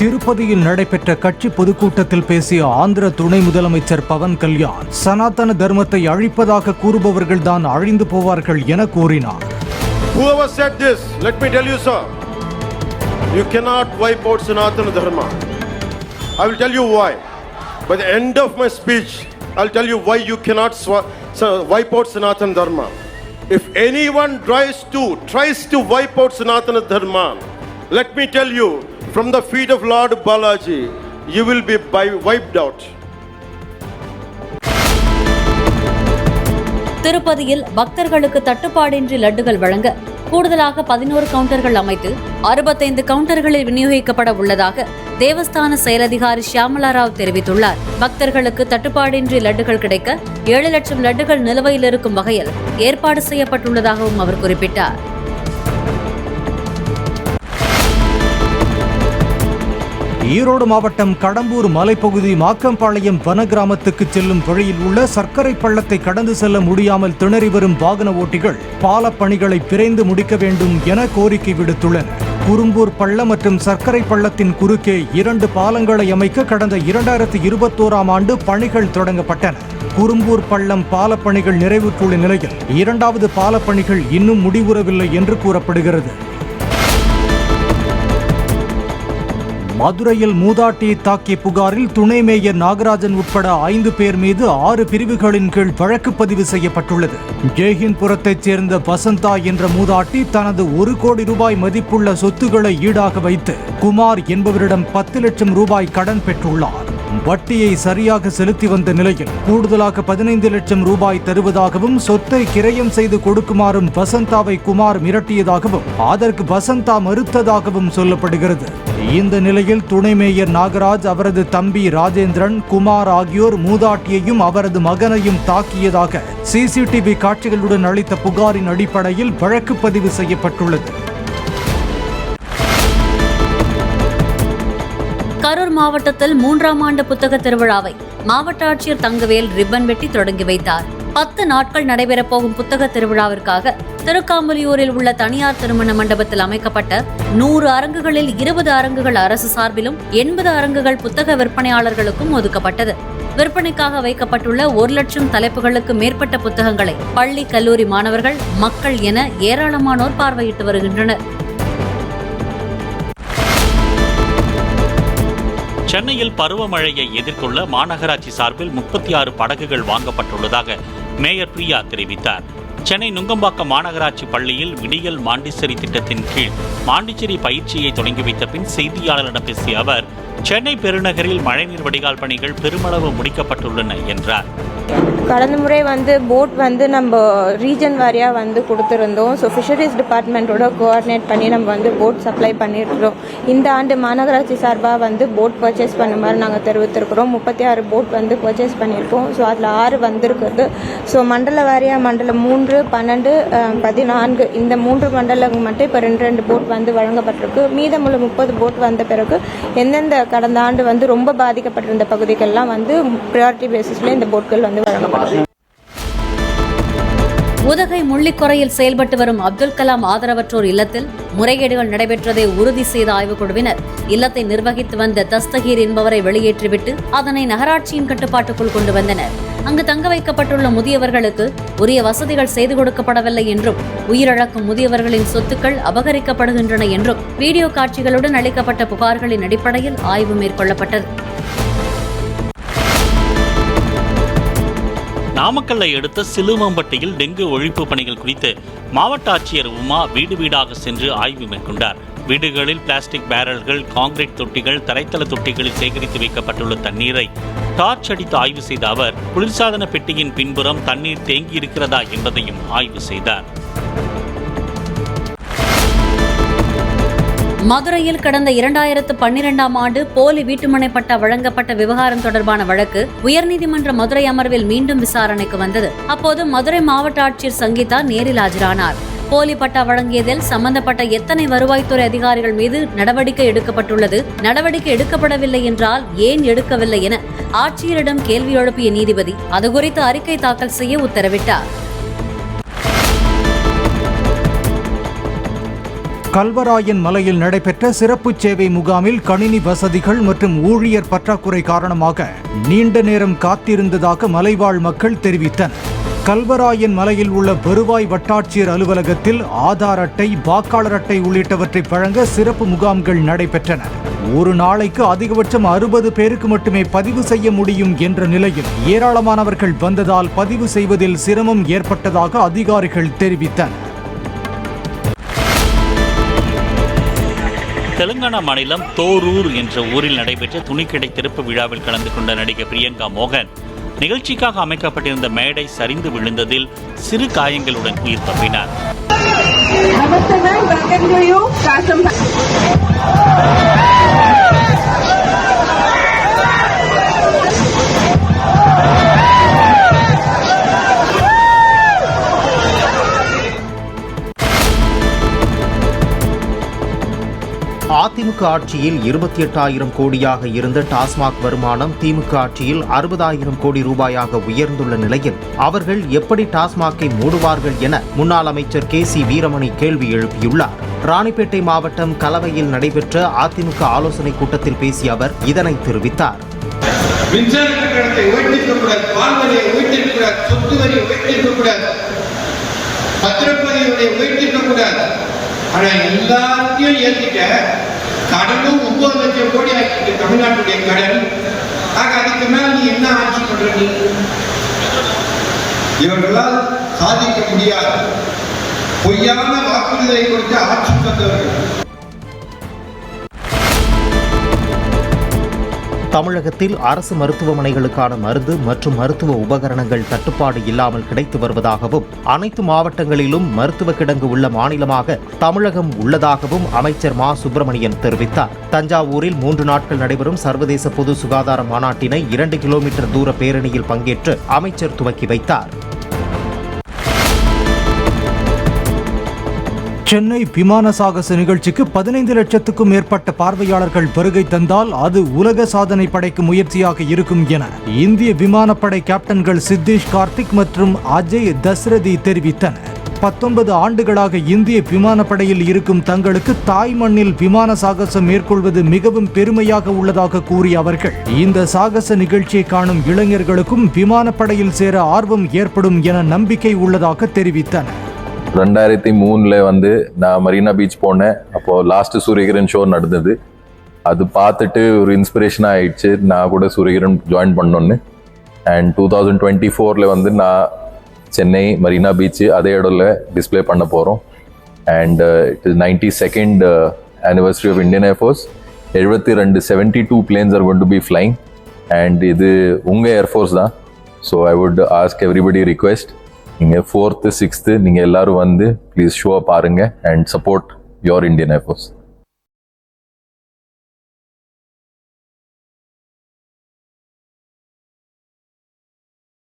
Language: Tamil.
திருப்பதியில் நடைபெற்ற கட்சி பொதுக்கூட்டத்தில் பேசிய ஆந்திர துணை முதலமைச்சர் பவன் கல்யாண் சனாதன தர்மத்தை அழிப்பதாக கூறுபவர்கள் தான் அழிந்து போவார்கள் என கூறினார். Whoever said this, let me tell you, sir, you cannot wipe out Sanatana Dharma. I will tell you why. By the end of my speech, I will tell you why you cannot wipe out Sanatana Dharma. If anyone tries to wipe out Sanatana Dharma, let me tell you, from the feet of Lord Balaji, you will be wiped out. திருப்பதியில் பக்தர்களுக்கு தட்டுப்பாடின்றி லட்டுகள் வழங்க கூடுதலாக 11 கவுண்டர்கள் அமைத்து 65 கவுண்டர்களில் விநியோகிக்கப்பட உள்ளதாக தேவஸ்தான செயலதிகாரி ஷியாமலா ராவ் தெரிவித்துள்ளார். பக்தர்களுக்கு தட்டுப்பாடின்றி லட்டுகள் கிடைக்க 7 லட்சம் லட்டுகள் நிலுவையில் இருக்கும் வகையில் ஏற்பாடு செய்யப்பட்டுள்ளதாகவும் அவர் குறிப்பிட்டார். ஈரோடு மாவட்டம் கடம்பூர் மலைப்பகுதி மாக்கம்பாளையம் வன கிராமத்துக்கு செல்லும் வழியில் உள்ள சர்க்கரை பள்ளத்தை கடந்து செல்ல முடியாமல் திணறி வரும் வாகன ஓட்டிகள் பாலப்பணிகளை விரைந்து முடிக்க வேண்டும் என கோரிக்கை விடுத்துள்ளனர். குறும்பூர் பள்ளம் மற்றும் சர்க்கரை பள்ளத்தின் குறுக்கே 2 பாலங்களை அமைக்க கடந்த 2021ஆம் ஆண்டு பணிகள் தொடங்கப்பட்டன. குறும்பூர் பள்ளம் பாலப்பணிகள் நிறைவுற்றுள்ள நிலையில் 2வது பாலப்பணிகள் இன்னும் முடிவுறவில்லை என்று கூறப்படுகிறது. மதுரையில் மூதாட்டியை தாக்கிய புகாரில் துணை மேயர் நாகராஜன் உட்பட 5 பேர் மீது 6 பிரிவுகளின் கீழ் வழக்கு பதிவு செய்யப்பட்டுள்ளது. ஜெய்ஹிந்த்புரத்தைச் சேர்ந்த வசந்தா என்ற மூதாட்டி தனது 1 கோடி ரூபாய் மதிப்புள்ள சொத்துக்களை ஈடாக வைத்து குமார் என்பவரிடம் 10 லட்சம் ரூபாய் கடன் பெற்றுள்ளார். வட்டியை சரியாக செலுத்தி வந்த நிலையில் கூடுதலாக 15 லட்சம் ரூபாய் தருவதாகவும் சொத்தை கிரயம் செய்து கொடுக்குமாறும் வசந்தாவை குமார் மிரட்டியதாகவும் அதற்கு வசந்தா மறுத்ததாகவும் சொல்லப்படுகிறது. இந்த நிலையில் துணை மேயர் நாகராஜ், அவரது தம்பி ராஜேந்திரன், குமார் ஆகியோர் மூதாட்டியையும் அவரது மகனையும் தாக்கியதாக சிசிடிவி காட்சிகளுடன் அளித்த புகாரின் அடிப்படையில் வழக்கு பதிவு செய்யப்பட்டுள்ளது. கரூர் மாவட்டத்தில் 3ஆம் ஆண்டு புத்தக திருவிழாவை மாவட்ட ஆட்சியர் தங்கவேல் ரிப்பன் வெட்டி தொடங்கி வைத்தார். 10 நாட்கள் நடைபெறப்போகும் புத்தக திருவிழாவிற்காக திருக்காம்பலியூரில் உள்ள தனியார் திருமண மண்டபத்தில் அமைக்கப்பட்ட 100 அரங்குகளில் 20 அரங்குகள் அரசு சார்பிலும் 80 அரங்குகள் புத்தக விற்பனையாளர்களுக்கும் ஒதுக்கப்பட்டது. விற்பனைக்காக வைக்கப்பட்டுள்ள 1 லட்சம் தலைப்புகளுக்கு மேற்பட்ட புத்தகங்களை பள்ளி, கல்லூரி மாணவர்கள், மக்கள் என ஏராளமானோர் பார்வையிட்டு வருகின்றனர். சென்னையில் பருவமழையை எதிர்கொள்ள மாநகராட்சி சார்பில் 36 படகுகள் வாங்கப்பட்டுள்ளதாக மேயர் பிரியா தெரிவித்தார். சென்னை நுங்கம்பாக்கம் மாநகராட்சி பள்ளியில் விடியல் மாண்டிச்சேரி திட்டத்தின் கீழ் மாண்டிச்சேரி பயிற்சியை தொடங்கி வைத்த பின் செய்தியாளரிடம் பேசிய அவர், சென்னை பெருநகரில் மழைநீர் வடிகால் பணிகள் பெருமளவு முடிக்கப்பட்டுள்ளன என்றார். கடந்த முறை போட் நம்ம ரீஜன் வாரியாக கொடுத்துருந்தோம். ஸோ ஃபிஷரிஸ் டிபார்ட்மெண்ட்டோட கோஆர்டினேட் பண்ணி நம்ம போட் சப்ளை பண்ணியிருக்கிறோம். இந்த ஆண்டு மாநகராட்சி சார்பாக போட் பர்ச்சேஸ் பண்ண மாதிரி நாங்கள் தெரிவித்திருக்கிறோம். 36 போட் பர்ச்சேஸ் பண்ணியிருக்கோம். ஸோ அதில் 6 வந்திருக்குது. ஸோ மண்டல வாரியாக மண்டலம் 3, 12, 14 இந்த 3 மண்டலங்கள் மட்டும் இப்போ 2 போட் வழங்கப்பட்டிருக்கு. மீதமுள்ள 30 போட் வந்த பிறகு எந்தெந்த கடந்த ஆண்டு ரொம்ப பாதிக்கப்பட்டிருந்த பகுதிகள்லாம் ப்ரியாரிட்டி பேசிஸில் இந்த போட்கள் வழங்கப்படும். உதகை முள்ளிக்கொரையில் செயல்பட்டு வரும் அப்துல் கலாம் ஆதரவற்றோர் இல்லத்தில் முறைகேடுகள் நடைபெற்றதை உறுதி செய்த ஆய்வுக்குழுவினர் இல்லத்தை நிர்வகித்து வந்த தஸ்தகீர் என்பவரை வெளியேற்றிவிட்டு அதனை நகராட்சியின் கட்டுப்பாட்டுக்குள் கொண்டு வந்தனர். அங்கு தங்க வைக்கப்பட்டுள்ள முதியவர்களுக்கு உரிய வசதிகள் செய்து கொடுக்கப்படவில்லை என்றும் உயிரிழக்கும் முதியவர்களின் சொத்துக்கள் அபகரிக்கப்படுகின்றன என்றும் வீடியோ காட்சிகளுடன் அளிக்கப்பட்ட புகார்களின் அடிப்படையில் ஆய்வு மேற்கொள்ளப்பட்டது. நாமக்கல்லை அடுத்த சிலுவம்பட்டியில் டெங்கு ஒழிப்பு பணிகள் குறித்து மாவட்ட ஆட்சியர் உமா வீடு வீடாக சென்று ஆய்வு மேற்கொண்டார். வீடுகளில் பிளாஸ்டிக் பேரல்கள், கான்கிரீட் தொட்டிகள், தரைத்தள தொட்டிகளில் சேகரித்து வைக்கப்பட்டுள்ள தண்ணீரை டார்ச் அடித்து ஆய்வு செய்த அவர் குளிர்சாதன பெட்டியின் பின்புறம் தண்ணீர் தேங்கி இருக்கிறதா என்பதையும் ஆய்வு செய்தார். மதுரையில் கடந்த 2012ஆம் ஆண்டு போலி வீட்டுமனை பட்டா வழங்கப்பட்ட விவகாரம் தொடர்பான வழக்கு உயர்நீதிமன்ற மதுரை அமர்வில் மீண்டும் விசாரணைக்கு வந்தது. அப்போது மதுரை மாவட்ட ஆட்சியர் சங்கீதா நேரில் ஆஜரானார். போலி பட்டா வழங்கியதில் சம்பந்தப்பட்ட எத்தனை வருவாய்த்துறை அதிகாரிகள் மீது நடவடிக்கை எடுக்கப்பட்டுள்ளது, நடவடிக்கை எடுக்கப்படவில்லை என்றால் ஏன் எடுக்கவில்லை என ஆட்சியரிடம் கேள்வி எழுப்பிய நீதிபதி அதுகுறித்து அறிக்கை தாக்கல் செய்ய உத்தரவிட்டார். கல்வராயன் மலையில் நடைபெற்ற சிறப்பு சேவை முகாமில் கணினி வசதிகள் மற்றும் ஊழியர் பற்றாக்குறை காரணமாக நீண்ட நேரம் காத்திருந்ததாக மலைவாழ் மக்கள் தெரிவித்தனர். கல்வராயன் மலையில் உள்ள வருவாய் வட்டாட்சியர் அலுவலகத்தில் ஆதார் அட்டை, வாக்காளர் அட்டை உள்ளிட்டவற்றை வழங்க சிறப்பு முகாம்கள் நடைபெற்றன. ஒரு நாளைக்கு அதிகபட்சம் 60 பேருக்கு மட்டுமே பதிவு செய்ய முடியும் என்ற நிலையில் ஏராளமானவர்கள் வந்ததால் பதிவு செய்வதில் சிரமம் ஏற்பட்டதாக அதிகாரிகள் தெரிவித்தனர். தெலுங்கானா மாநிலம் தோரூர் என்ற ஊரில் நடைபெற்ற துணிக்கடை திறப்பு விழாவில் கலந்து கொண்ட நடிகை பிரியங்கா மோகன் நிகழ்ச்சிக்காக அமைக்கப்பட்டிருந்த மேடை சரிந்து விழுந்ததில் சிறு காயங்களுடன் உயிர் தப்பினார். அதிமுக ஆட்சியில் 28,000 கோடியாக இருந்த டாஸ்மாக் வருமானம் திமுக ஆட்சியில் 60,000 கோடி ரூபாயாக உயர்ந்துள்ள நிலையில் அவர்கள் எப்படி டாஸ்மாகை மூடுவார்கள் என முன்னாள் அமைச்சர் KC வீரமணி கேள்வி எழுப்பியுள்ளார். ராணிப்பேட்டை மாவட்டம் கலவையில் நடைபெற்ற அதிமுக ஆலோசனைக் கூட்டத்தில் பேசிய அவர் இதனை தெரிவித்தார். மின்சார கட்டணத்தை உயர்த்திருக்கக்கூடாது, பால் வரியை உயர்த்திருக்கக்கூடாது, சொத்து வரியை உயர்த்திருக்கக்கூடாது, பத்திரப்பதிவுடைய உயர்த்திருக்கக்கூடாது. ஆனா எல்லாத்தையும் ஏற்றிட்ட கடனும் 9 லட்சம் கோடி ஆக்கிட்டு தமிழ்நாட்டுடைய கடன். ஆக அதுக்கு மேல் நீ என்ன ஆட்சி பண்ற? நீ இவர்களால் சாதிக்க முடியாது. பொய்யான வாக்குறுதியை கொடுத்து ஆட்சி தந்தவர்கள். தமிழகத்தில் அரசு மருத்துவமனைகளுக்கான மருந்து மற்றும் மருத்துவ உபகரணங்கள் தட்டுப்பாடு இல்லாமல் கிடைத்து வருவதாகவும் அனைத்து மாவட்டங்களிலும் மருத்துவ கிடங்கு உள்ள மாநிலமாக தமிழகம் உள்ளதாகவும் அமைச்சர் மா சுப்பிரமணியன் தெரிவித்தார். தஞ்சாவூரில் 3 நாட்கள் நடைபெறும் சர்வதேச பொது சுகாதார மாநாட்டினை 2 கிலோமீட்டர் தூர பேரணியில் பங்கேற்று அமைச்சர் துவக்கி வைத்தார். சென்னை விமான சாகச நிகழ்ச்சிக்கு 15 லட்சத்துக்கும் மேற்பட்ட பார்வையாளர்கள் வருகை தந்தால் அது உலக சாதனை படைக்கும் முயற்சியாக இருக்கும் என இந்திய விமானப்படை கேப்டன்கள் சித்தேஷ் கார்த்திக் மற்றும் அஜய் தஸ்ரதி தெரிவித்தனர். 19 ஆண்டுகளாக இந்திய விமானப்படையில் இருக்கும் தங்களுக்கு தாய் மண்ணில் விமான சாகசம் மேற்கொள்வது மிகவும் பெருமையாக உள்ளதாக கூறிய அவர்கள் இந்த சாகச நிகழ்ச்சியை காணும் இளைஞர்களுக்கும் விமானப்படையில் சேர ஆர்வம் ஏற்படும் என நம்பிக்கை உள்ளதாக தெரிவித்தனர். 2003 நான் மரீனா பீச் போனேன். அப்போது லாஸ்ட் சூரியகிரன் ஷோ நடந்தது. அது பார்த்துட்டு ஒரு இன்ஸ்பிரேஷனாக ஆயிடுச்சு, நான் கூட சூரியகிரன் ஜாயின் பண்ணோன்னு. அண்ட் 2024 நான் சென்னை மரீனா பீச் அதே இடத்துல டிஸ்பிளே பண்ண போகிறோம். And it is 92nd anniversary of Indian air force. 72 planes are going to be flying. And இது உங்கள் ஏர்ஃபோர்ஸ் தான். So I would ask everybody request, நீங்கள் 4th 6th நீங்கள் எல்லாரும் ப்ளீஸ் ஷோ பாருங்கள் and support your Indian air force.